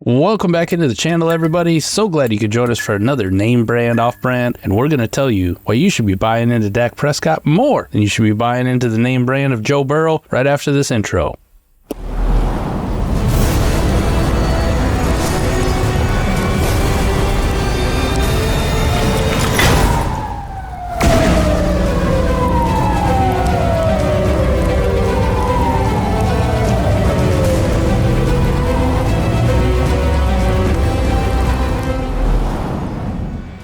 Welcome back into the channel, everybody. So glad you could join us for another name brand, off brand, and we're going to tell you why you should be buying into Dak Prescott more than you should be buying into the name brand of Joe Burrow right after this intro.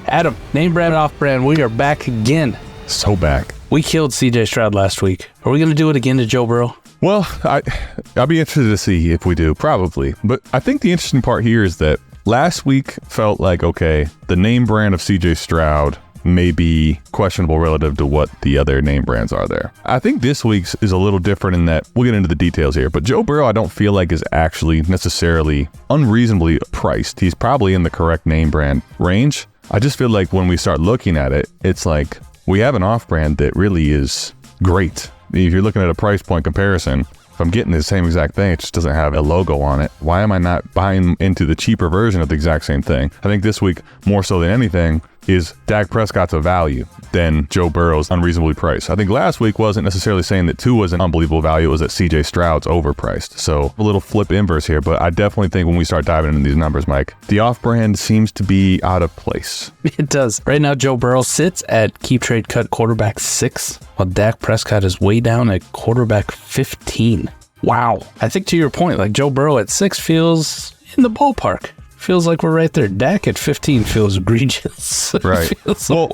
Adam, name brand, off brand, we are back again. So back. We killed CJ Stroud last week. Are we going to do it again to Joe Burrow? Well, I'll be interested to see if we do, probably. But I think the interesting part here is that last week felt like, okay, the name brand of CJ Stroud may be questionable relative to what the other name brands are there. I think this week's is a little different in that we'll get into the details here, but Joe Burrow I don't feel like is actually necessarily unreasonably priced. He's probably in the correct name brand range. I just feel like when we start looking at it, it's like we have an off-brand that really is great. If you're looking at a price point comparison, if I'm getting the same exact thing, it just doesn't have a logo on it. Why am I not buying into the cheaper version of the exact same thing? I think this week, more so than anything, is Dak Prescott's a value than Joe Burrow's unreasonably priced. I think last week wasn't necessarily saying that Tua was an unbelievable value. It was that CJ Stroud's overpriced. So a little flip inverse here, but I definitely think when we start diving into these numbers, Mike, the off-brand seems to be out of place. It does. Right now, Joe Burrow sits at keep trade cut quarterback 6, while Dak Prescott is way down at quarterback 15. Wow. I think to your point, like Joe Burrow at 6 feels in the ballpark. Feels like we're right there. Dak at 15 feels egregious. Right. Well,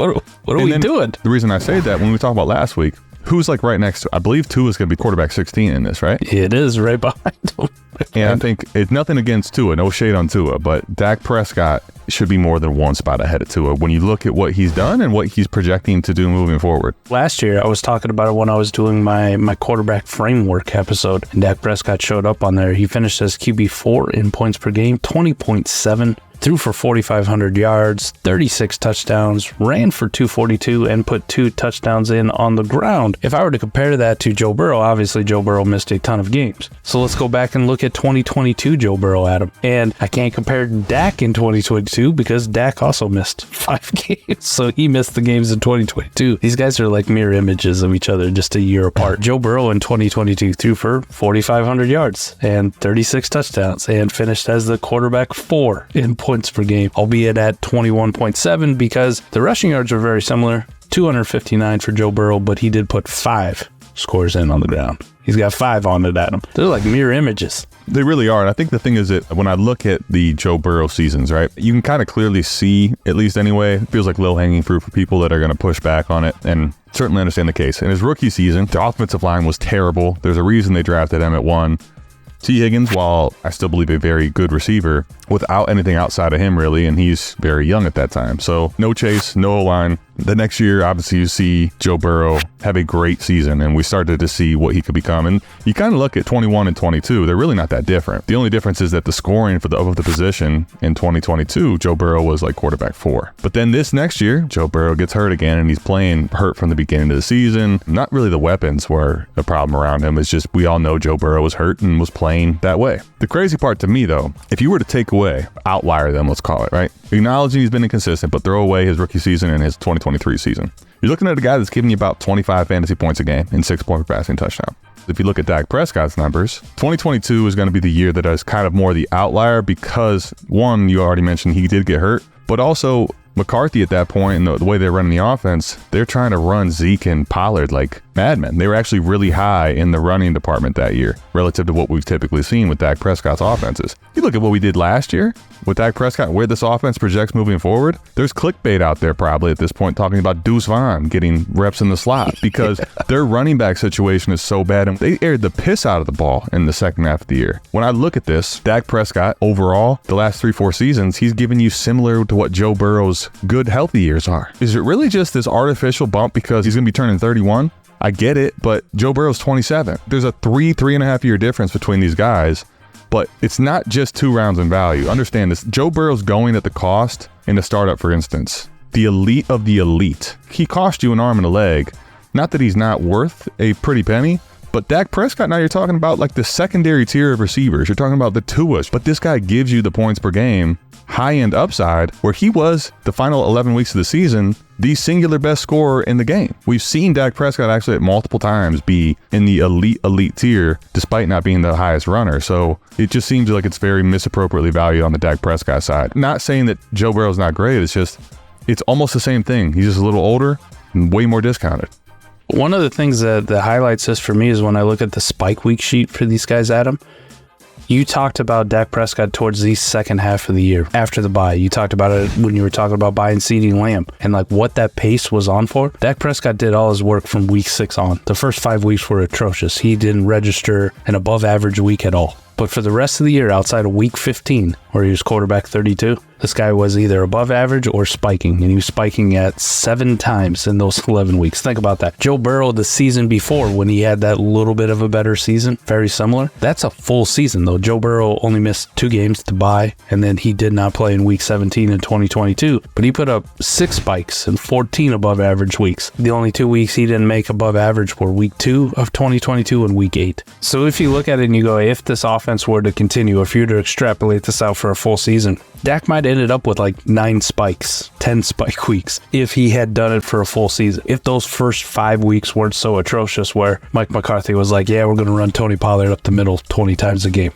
what are we doing? The reason I say that, when we talk about last week, who's like right next to, I believe Tua is going to be quarterback 16 in this, right? It is right behind him. And I think it's nothing against Tua, no shade on Tua, but Dak Prescott should be more than one spot ahead of Tua when you look at what he's done and what he's projecting to do moving forward. Last year, I was talking about it when I was doing my quarterback framework episode, and Dak Prescott showed up on there. He finished as QB4 in points per game, 20.7. Threw for 4,500 yards, 36 touchdowns, ran for 242, and put 2 touchdowns in on the ground. If I were to compare that to Joe Burrow, obviously Joe Burrow missed a ton of games. So let's go back and look at 2022 Joe Burrow, Adam. And I can't compare Dak in 2022 because Dak also missed 5 games. So he missed the games in 2022. These guys are like mirror images of each other, just a year apart. Joe Burrow in 2022 threw for 4,500 yards and 36 touchdowns and finished as the quarterback 4 in points per game, albeit at 21.7 because the rushing yards are very similar. 259 for Joe Burrow, but he did put 5 scores in on the ground. He's got 5 on it, Adam. They're like mirror images. They really are. And I think the thing is that when I look at the Joe Burrow seasons, right, you can kind of clearly see, at least anyway, it feels like low-hanging fruit for people that are going to push back on it, and certainly understand the case. In his rookie season, the offensive line was terrible. There's a reason they drafted him at 1. T. Higgins, while I still believe a very good receiver, without anything outside of him really, and he's very young at that time. So no chase, no O-line. The next year, obviously, you see Joe Burrow have a great season, and we started to see what he could become. And you kind of look at 21 and 22, they're really not that different. The only difference is that the scoring for of the position in 2022, Joe Burrow was like quarterback 4. But then this next year, Joe Burrow gets hurt again, and he's playing hurt from the beginning of the season. Not really the weapons were a problem around him. It's just we all know Joe Burrow was hurt and was playing that way. The crazy part to me, though, if you were to take away, outlier them, let's call it, right? Acknowledging he's been inconsistent, but throw away his rookie season and his 2023 season. You're looking at a guy that's giving you about 25 fantasy points a game and 6-point per passing touchdown. If you look at Dak Prescott's numbers, 2022 is going to be the year that is kind of more the outlier because, one, you already mentioned he did get hurt, but also McCarthy at that point and the way they're running the offense, they're trying to run Zeke and Pollard like madmen. They were actually really high in the running department that year relative to what we've typically seen with Dak Prescott's offenses. You look at what we did last year with Dak Prescott and where this offense projects moving forward, there's clickbait out there probably at this point talking about Deuce Vaughn getting reps in the slot because their running back situation is so bad and they aired the piss out of the ball in the second half of the year. When I look at this, Dak Prescott overall, the last 3-4 seasons, he's given you similar to what Joe Burrow's good healthy years are. Is it really just this artificial bump because he's going to be turning 31? I get it, but Joe Burrow's 27. There's a 3.5 year difference between these guys, but it's not just 2 rounds in value. Understand this. Joe Burrow's going at the cost in the startup, for instance. The elite of the elite. He cost you an arm and a leg. Not that he's not worth a pretty penny, But Dak Prescott, now you're talking about like the secondary tier of receivers. You're talking about the Tuas. But this guy gives you the points per game, high-end upside, where he was, the final 11 weeks of the season, the singular best scorer in the game. We've seen Dak Prescott actually at multiple times be in the elite tier, despite not being the highest runner. So it just seems like it's very misappropriately valued on the Dak Prescott side. Not saying that Joe Burrow's not great. It's just, it's almost the same thing. He's just a little older and way more discounted. One of the things that highlights this for me is when I look at the spike week sheet for these guys, Adam. You talked about Dak Prescott towards the second half of the year after the bye. You talked about it when you were talking about buying CeeDee Lamb and like what that pace was on for. Dak Prescott did all his work from week 6 on. The first 5 weeks were atrocious. He didn't register an above average week at all. But for the rest of the year, outside of week 15, where he was quarterback 32, this guy was either above average or spiking, and he was spiking at 7 times in those 11 weeks. Think about that. Joe Burrow, the season before, when he had that little bit of a better season, very similar. That's a full season, though. Joe Burrow only missed 2 games to bye, and then he did not play in week 17 in 2022. But he put up 6 spikes and 14 above average weeks. The only 2 weeks he didn't make above average were week 2 of 2022 and week 8. So if you look at it and you go, if this offense were to continue, if you were to extrapolate this out for a full season, Dak might have ended up with like 9 spikes, 10 spike weeks if he had done it for a full season. If those first 5 weeks weren't so atrocious where Mike McCarthy was like, yeah, we're going to run Tony Pollard up the middle 20 times a game.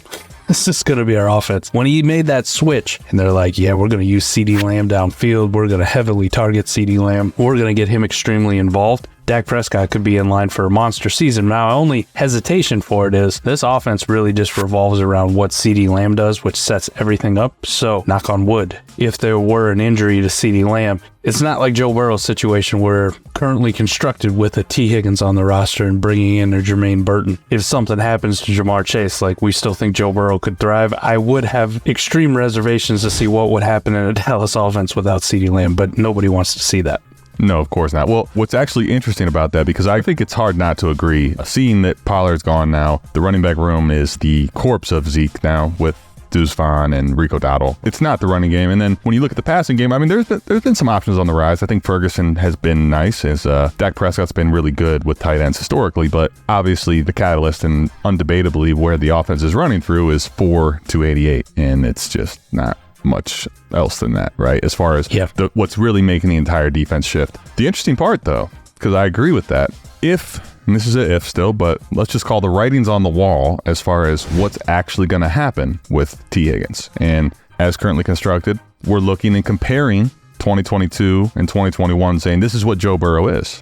This is going to be our offense. When he made that switch and they're like, yeah, we're going to use CeeDee Lamb downfield. We're going to heavily target CeeDee Lamb. We're going to get him extremely involved. Dak Prescott could be in line for a monster season. My only hesitation for it is this offense really just revolves around what CeeDee Lamb does, which sets everything up. So, knock on wood, if there were an injury to CeeDee Lamb, it's not like Joe Burrow's situation where currently constructed with a T. Higgins on the roster and bringing in a Jermaine Burton. If something happens to Jamar Chase, like we still think Joe Burrow could thrive, I would have extreme reservations to see what would happen in a Dallas offense without CeeDee Lamb, but nobody wants to see that. No, of course not. Well, what's actually interesting about that, because I think it's hard not to agree, seeing that Pollard's gone now, the running back room is the corpse of Zeke now with Deuce Vaughn and Rico Dowdle. It's not the running game. And then when you look at the passing game, I mean, there's been some options on the rise. I think Ferguson has been nice, as Dak Prescott's been really good with tight ends historically, but obviously the catalyst and undebatably where the offense is running through is 4-288, and it's just not much else than that, right? As far as what's really making the entire defense shift. The interesting part, though, because I agree with that, and this is an if still, but let's just call the writings on the wall as far as what's actually going to happen with T. Higgins. And as currently constructed, we're looking and comparing 2022 and 2021, saying this is what Joe Burrow is.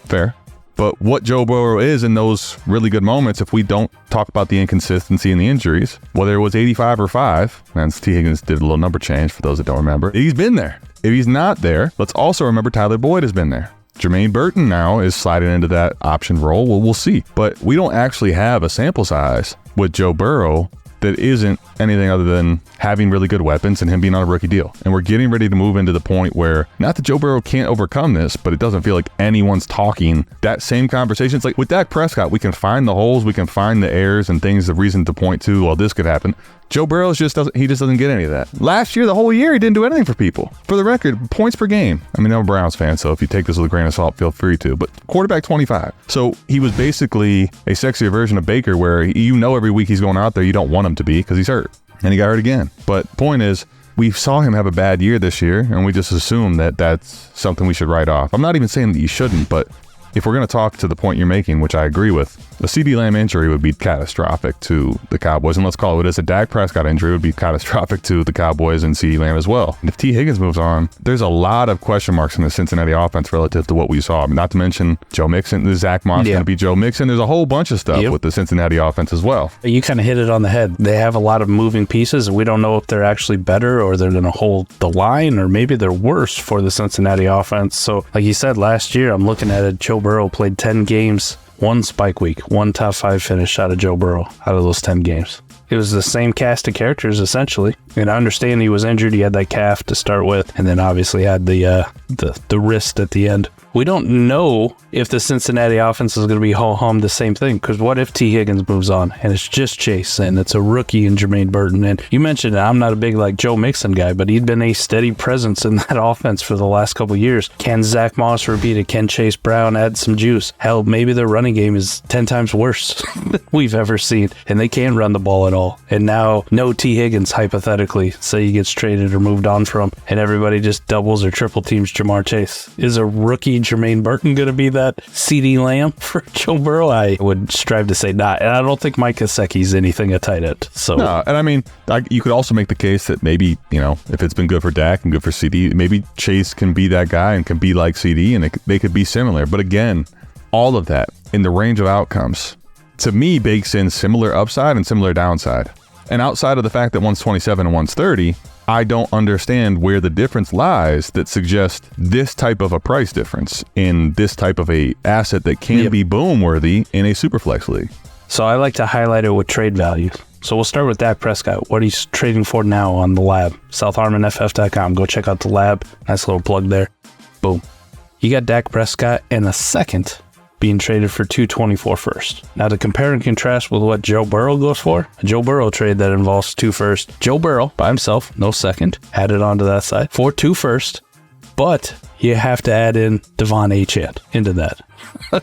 Fair. But what Joe Burrow is in those really good moments, if we don't talk about the inconsistency and the injuries, whether it was 85 or 5, and T. Higgins did a little number change for those that don't remember, he's been there. If he's not there, let's also remember Tyler Boyd has been there. Jermaine Burton now is sliding into that option role. Well, we'll see. But we don't actually have a sample size with Joe Burrow that isn't anything other than having really good weapons and him being on a rookie deal. And we're getting ready to move into the point where, not that Joe Burrow can't overcome this, but it doesn't feel like anyone's talking that same conversation. It's like with Dak Prescott, we can find the holes, we can find the errors and things, the reason to point to, well, this could happen. Joe Burrow just doesn't get any of that. Last year, the whole year, he didn't do anything for people. For the record, points per game. I mean, I'm a Browns fan, so if you take this with a grain of salt, feel free to. But quarterback 25. So he was basically a sexier version of Baker, where every week he's going out there, you don't want him to be because he's hurt. And he got hurt again. But point is, we saw him have a bad year this year, and we just assume that that's something we should write off. I'm not even saying that you shouldn't, but if we're going to talk to the point you're making, which I agree with, a CeeDee Lamb injury would be catastrophic to the Cowboys. And let's call it what it is. A Dak Prescott injury would be catastrophic to the Cowboys and CeeDee Lamb as well. And if T. Higgins moves on, there's a lot of question marks in the Cincinnati offense relative to what we saw. I mean, not to mention Joe Mixon, the Zach Moss going to be Joe Mixon. There's a whole bunch of stuff with the Cincinnati offense as well. You kind of hit it on the head. They have a lot of moving pieces, and we don't know if they're actually better or they're going to hold the line, or maybe they're worse for the Cincinnati offense. So, like you said, last year, I'm looking at it, Joe Burrow played 10 games, 1 spike week, 1 top 5 finish out of Joe Burrow out of those 10 games. It was the same cast of characters, essentially. And I understand he was injured. He had that calf to start with, and then obviously had the wrist at the end. we don't know if the Cincinnati offense is going to be ho-hum the same thing, because what if T. Higgins moves on and it's just Chase and it's a rookie in Jermaine Burton? And you mentioned it, I'm not a big Joe Mixon guy, but he'd been a steady presence in that offense for the last couple of years. Can Zach Moss repeat it? Can Chase Brown add some juice? Hell, maybe their running game is 10 times worse than we've ever seen, and they can't run the ball at all. And now no T. Higgins, hypothetically, say he gets traded or moved on from, and everybody just doubles or triple teams Jamar Chase. Is a rookie Jermaine Burton going to be that CD Lamb for Joe Burrow? I would strive to say not, and I don't think Mike Gesicki's anything a tight end. So no, and I mean, you could also make the case that maybe, if it's been good for Dak and good for CD, maybe Chase can be that guy and can be like CD, and they could be similar. But again, all of that in the range of outcomes, to me, bakes in similar upside and similar downside. And outside of the fact that one's 27 and one's 30, I don't understand where the difference lies that suggests this type of a price difference in this type of a asset that can be boom worthy in a superflex league. So I like to highlight it with trade value. So we'll start with Dak Prescott, what he's trading for now on the lab. SouthHarmonFF.com. Go check out the lab. Nice little plug there. Boom. You got Dak Prescott and a second being traded for 224 first. Now, to compare and contrast with what Joe Burrow goes for, a Joe Burrow trade that involves 2 first. Joe Burrow by himself, no second, added onto that side for 2 first, but you have to add in Devon Achane into that.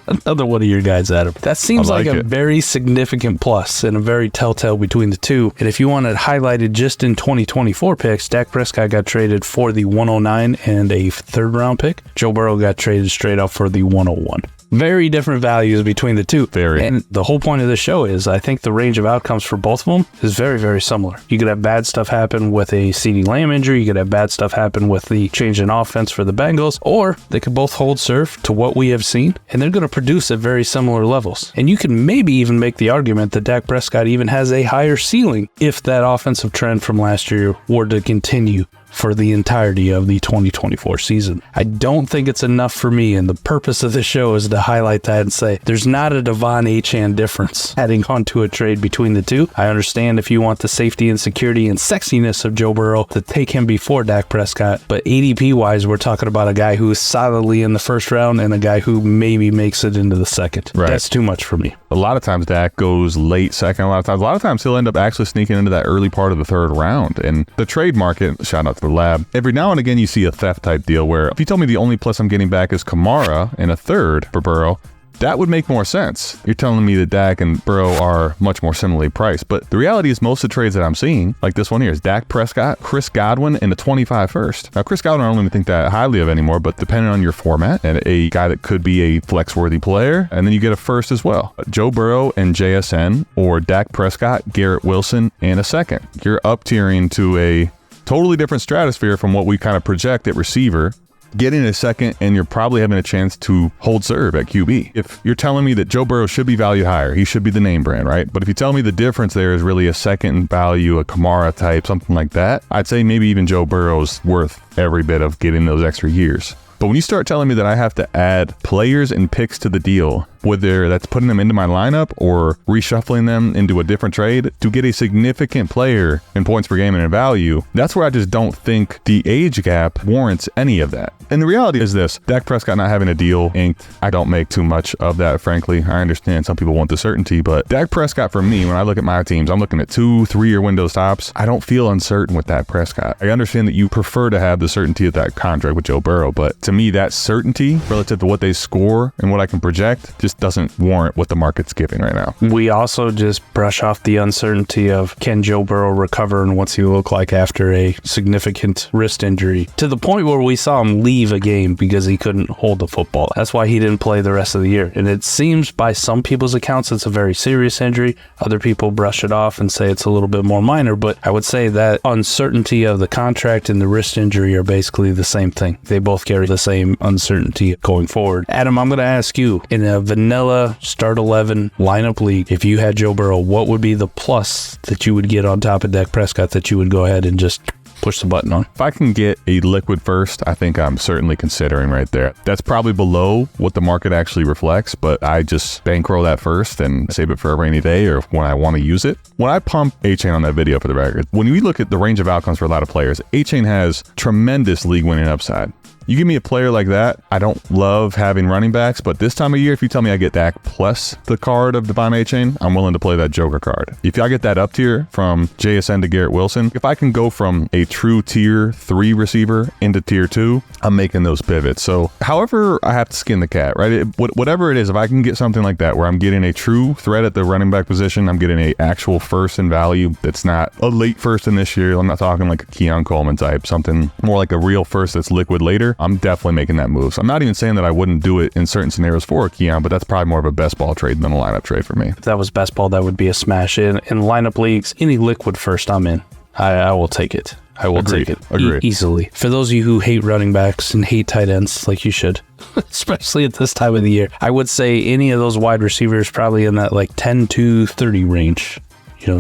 Another one of your guys, Adam. That seems like a very significant plus and a very telltale between the two. And if you want it highlighted just in 2024 picks, Dak Prescott got traded for the 109 and a 3rd round pick. Joe Burrow got traded straight up for the 101. Very different values between the two. Very. And the whole point of the show is I think the range of outcomes for both of them is very, very similar. You could have bad stuff happen with a CeeDee Lamb injury. You could have bad stuff happen with the change in offense for the Bengals, or they could both hold serve to what we have seen, and they're going to produce at very similar levels. And you can maybe even make the argument that Dak Prescott even has a higher ceiling if that offensive trend from last year were to continue for the entirety of the 2024 season. I don't think it's enough for me, and the purpose of this show is to highlight that and say there's not a Devon Achane difference adding on to a trade between the two. I understand if you want the safety and security and sexiness of Joe Burrow to take him before Dak Prescott, but ADP-wise, we're talking about a guy who is solidly in the 1st round and a guy who maybe makes it into the 2nd. Right. That's too much for me. A lot of times Dak goes late 2nd, a lot of times he'll end up actually sneaking into that early part of the 3rd round. And the trade market, shout out to the lab, every now and again you see a theft type deal where if you told me the only plus I'm getting back is Kamara and a 3rd for Burrow, that would make more sense. You're telling me that Dak and Burrow are much more similarly priced. But the reality is most of the trades that I'm seeing, like this one here, is Dak Prescott, Chris Godwin, and a 25 first. Now, Chris Godwin I don't even think that highly of anymore, but depending on your format, and a guy that could be a flex-worthy player, and then you get a 1st as well. Joe Burrow and JSN, or Dak Prescott, Garrett Wilson, and a 2nd. You're up-tiering to a totally different stratosphere from what we kind of project at receiver. Getting a 2nd, and you're probably having a chance to hold serve at QB. If you're telling me that Joe Burrow should be valued higher, he should be the name brand, right? But if you tell me the difference there is really a 2nd value, a Kamara type, something like that, I'd say maybe even Joe Burrow's worth every bit of getting those extra years. But when you start telling me that I have to add players and picks to the deal, whether that's putting them into my lineup or reshuffling them into a different trade to get a significant player in points per game and in value, that's where I just don't think the age gap warrants any of that. And the reality is this, Dak Prescott not having a deal inked, I don't make too much of that, frankly. I understand some people want the certainty, but Dak Prescott for me, when I look at my teams, I'm looking at 2-3-year windows tops. I don't feel uncertain with Dak Prescott. I understand that you prefer to have the certainty of that contract with Joe Burrow, but to me, that certainty relative to what they score and what I can project just doesn't warrant what the market's giving right now. We also just brush off the uncertainty of can Joe Burrow recover and what's he look like after a significant wrist injury, to the point where we saw him leave a game because he couldn't hold the football. That's why he didn't play the rest of the year. And it seems by some people's accounts it's a very serious injury. Other people brush it off and say it's a little bit more minor, but I would say that uncertainty of the contract and the wrist injury are basically the same thing. They both carry the same uncertainty going forward. Adam, I'm going to ask you, in a vanilla start 11 lineup league, if you had Joe Burrow, what would be the plus that you would get on top of Dak Prescott that you would go ahead and just push the button on? If I can get a liquid 1st, I think I'm certainly considering right there. That's probably below what the market actually reflects, but I just bankroll that 1st and save it for a rainy day or when I want to use it. When I pump Achane on that video for the record, when we look at the range of outcomes for a lot of players, Achane has tremendous league winning upside. You give me a player like that, I don't love having running backs, but this time of year, if you tell me I get Dak plus the card of Devon A-Chain, I'm willing to play that Joker card. If I get that up tier from JSN to Garrett Wilson, if I can go from a true tier 3 receiver into tier 2, I'm making those pivots. So however I have to skin the cat, right? Whatever it is, if I can get something like that where I'm getting a true threat at the running back position, I'm getting a actual first in value that's not a late first in this year. I'm not talking like a Keon Coleman type, something more like a real first that's liquid later. I'm definitely making that move. So I'm not even saying that I wouldn't do it in certain scenarios for a Keon, but that's probably more of a best ball trade than a lineup trade for me. If that was best ball, that would be a smash. In lineup leagues, any liquid first, I'm in. I will take it. I will take it easily. For those of you who hate running backs and hate tight ends, like you should, especially at this time of the year, I would say any of those wide receivers probably in that like 10 to 30 range,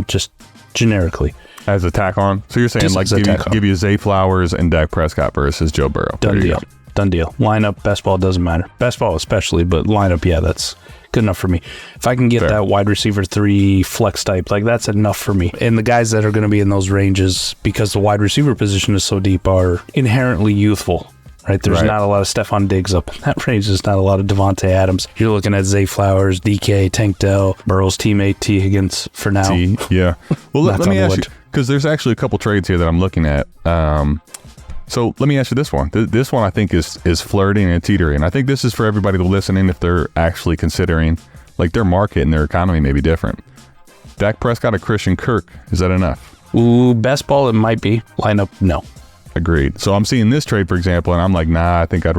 just generically. As a tack on? So you're saying like give you Zay Flowers and Dak Prescott versus Joe Burrow. Done deal. Lineup, best ball doesn't matter. Best ball especially, but lineup, yeah, that's good enough for me. If I can get that wide receiver 3 flex type, like that's enough for me. And the guys that are going to be in those ranges, because the wide receiver position is so deep, are inherently youthful. Right, there's not a lot of Stephon Diggs up in that range. There's not a lot of Devontae Adams. You're looking at Zay Flowers, DK, Tank Dell, Burrow's teammate T. Higgins for now. Yeah. Well, let me ask you, because there's actually a couple trades here that I'm looking at. So let me ask you this one. This one I think is flirting and teetering. I think this is for everybody listening if they're actually considering, like their market and their economy may be different. Dak Prescott or Christian Kirk, is that enough? Ooh, best ball it might be. Lineup, no. Agreed. So I'm seeing this trade, for example, and I'm like, nah, I think I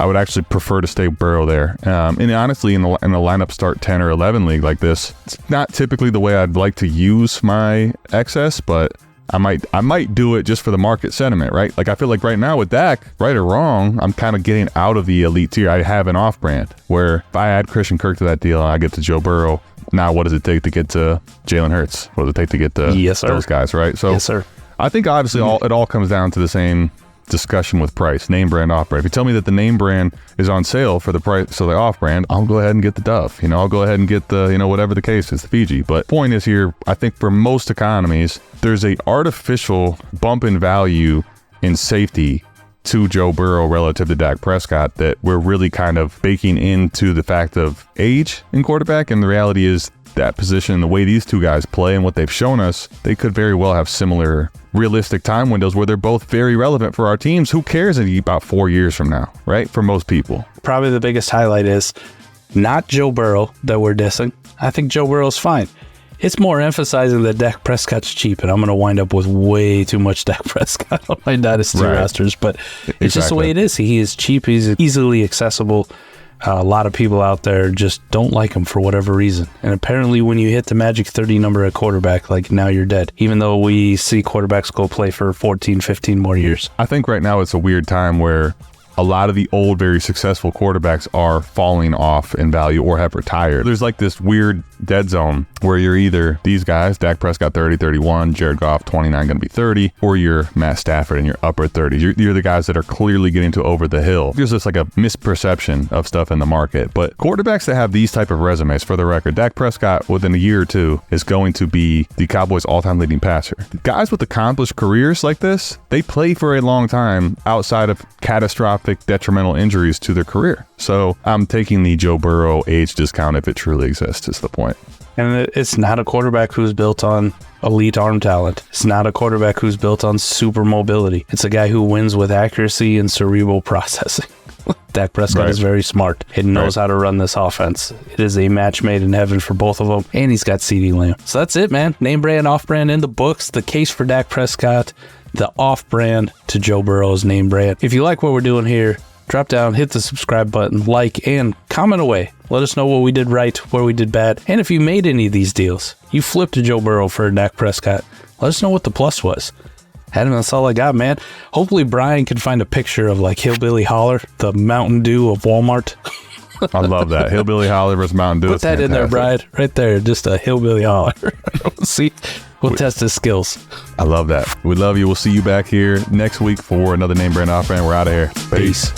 would actually prefer to stay Burrow there. And honestly, in the lineup start 10 or 11 league like this, it's not typically the way I'd like to use my excess, but I might do it just for the market sentiment, right? Like I feel like right now with Dak, right or wrong, I'm kind of getting out of the elite tier. I have an off-brand where if I add Christian Kirk to that deal and I get to Joe Burrow, now what does it take to get to Jalen Hurts? What does it take to get to those guys, right? So yes, sir. I think obviously it all comes down to the same discussion with price, name brand, off brand. If you tell me that the name brand is on sale for the price, so the off brand, I'll go ahead and get the Dove. I'll go ahead and get the, whatever the case is, the Fiji. But point is here, I think for most economies, there's a artificial bump in value in safety to Joe Burrow relative to Dak Prescott that we're really kind of baking into the fact of age in quarterback. And the reality is that position, the way these two guys play and what they've shown us, they could very well have similar realistic time windows where they're both very relevant for our teams. Who cares in about 4 years from now, right? For most people. Probably the biggest highlight is not Joe Burrow that we're dissing. I think Joe Burrow's fine. It's more emphasizing that Dak Prescott's cheap, and I'm going to wind up with way too much Dak Prescott on my Dynasty rosters, but it's just the way it is. He is cheap. He's easily accessible. A lot of people out there just don't like him for whatever reason. And apparently when you hit the magic 30 number at quarterback, like now you're dead, even though we see quarterbacks go play for 14, 15 more years. I think right now it's a weird time where a lot of the old, very successful quarterbacks are falling off in value or have retired. There's like this weird dead zone where you're either these guys, Dak Prescott 30, 31, Jared Goff 29, going to be 30, or you're Matt Stafford and you're upper 30s. You're the guys that are clearly getting to over the hill. There's just like a misperception of stuff in the market. But quarterbacks that have these type of resumes, for the record, Dak Prescott within a year or two is going to be the Cowboys' all-time leading passer. Guys with accomplished careers like this, they play for a long time outside of catastrophic detrimental injuries to their career. So I'm taking the Joe Burrow age discount if it truly exists, is the point. And it's not a quarterback who's built on elite arm talent. It's not a quarterback who's built on super mobility. It's a guy who wins with accuracy and cerebral processing. Dak Prescott is very smart and knows how to run this offense. It is a match made in heaven for both of them. And he's got CeeDee Lamb. So that's it, man. Name brand, off brand in the books. The case for Dak Prescott. The off brand to Joe Burrow's name brand. If you like what we're doing here, drop down, hit the subscribe button, like, and comment away. Let us know what we did right, where we did bad. And if you made any of these deals, you flipped to Joe Burrow for Dak Prescott, let us know what the plus was. Adam, that's all I got, man. Hopefully Brian can find a picture of like Hillbilly Holler, the Mountain Dew of Walmart. I love that. Hillbilly Holler versus Mountain Dew. Put that in there, Brian. Right there. Just a Hillbilly Holler. See? We'll test his skills. I love that. We love you. We'll see you back here next week for another name brand off brand. We're out of here. Peace.